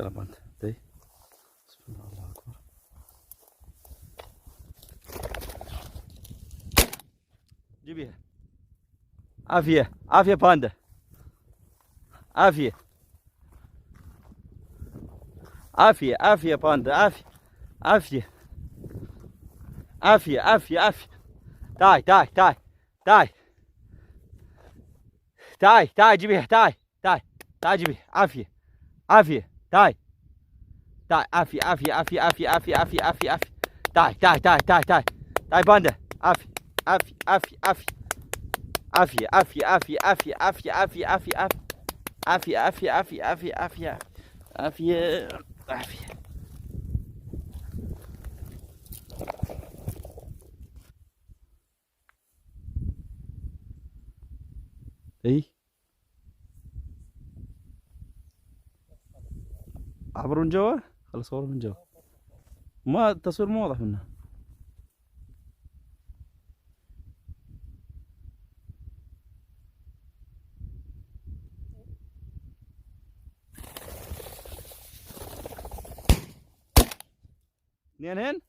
يلا باندا دي. بسم الله الله اكبر. جيبيها. عافية عافية باندا. عافية عافية عافية باندا عافية عافية عافية عافية عافية. تعي تعي تعي تعي تعي تعي جيبيها. تعي تعي تعي جيبيها. عافية عافية تعي تعي. عافية عافية عافية عافية عافية عافية عافية عافية. تعي تعي تعي تعي تعي تعي باندا. عافية عافية عافية عافية عافية عافية عافية عافية عافية عافية عافية عافية عافية عافية عافية عافية عافية عافية. اي عبر من جوا. خلص صور من جوا. ما التصوير مو واضح منه. اثنين.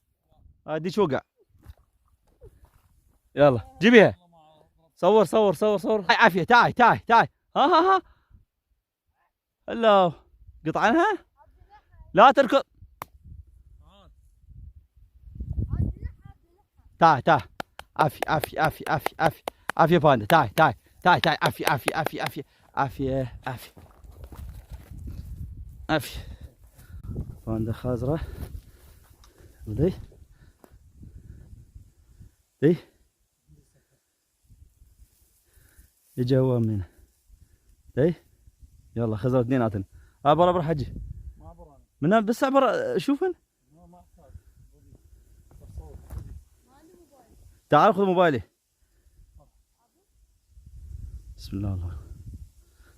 ديش وقع. يلا جيبيها. صور صور صور صور. عافية. تعي تعي تعي. ها. هلا. قطع عنها. لا تركض. تعي تعي. عافية عافية عافية عافية عافية عافية باندا. تعي تعي تعي تعي. عافية عافية عافية عافية عافية عافية عافية. باندا خضراء. ودي دي يجي هو منه. دي يلا خذوا اثنيناتن. عبر حجي. من بس عبر شوفن. تعال خذ موبايلي. بسم الله الله.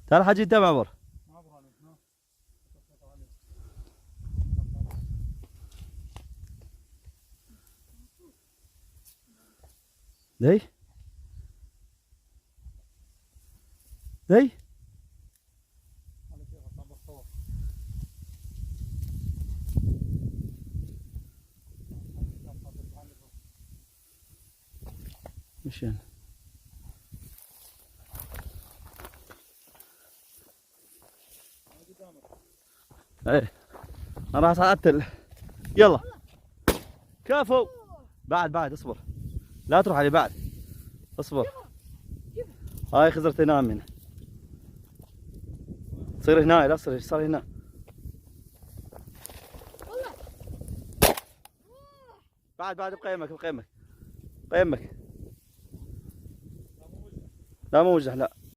تعال حجي انت معبر. دي دي مشان ايه انا راح اساعدت. يلا كفو. بعد اصبر. لا تروح علي بعد. اصبر. هاي خزر تنام هنا. تصير هنا. لا تصير صار هنا. بعد بقيمك بقيمك. لا مو وجه لا.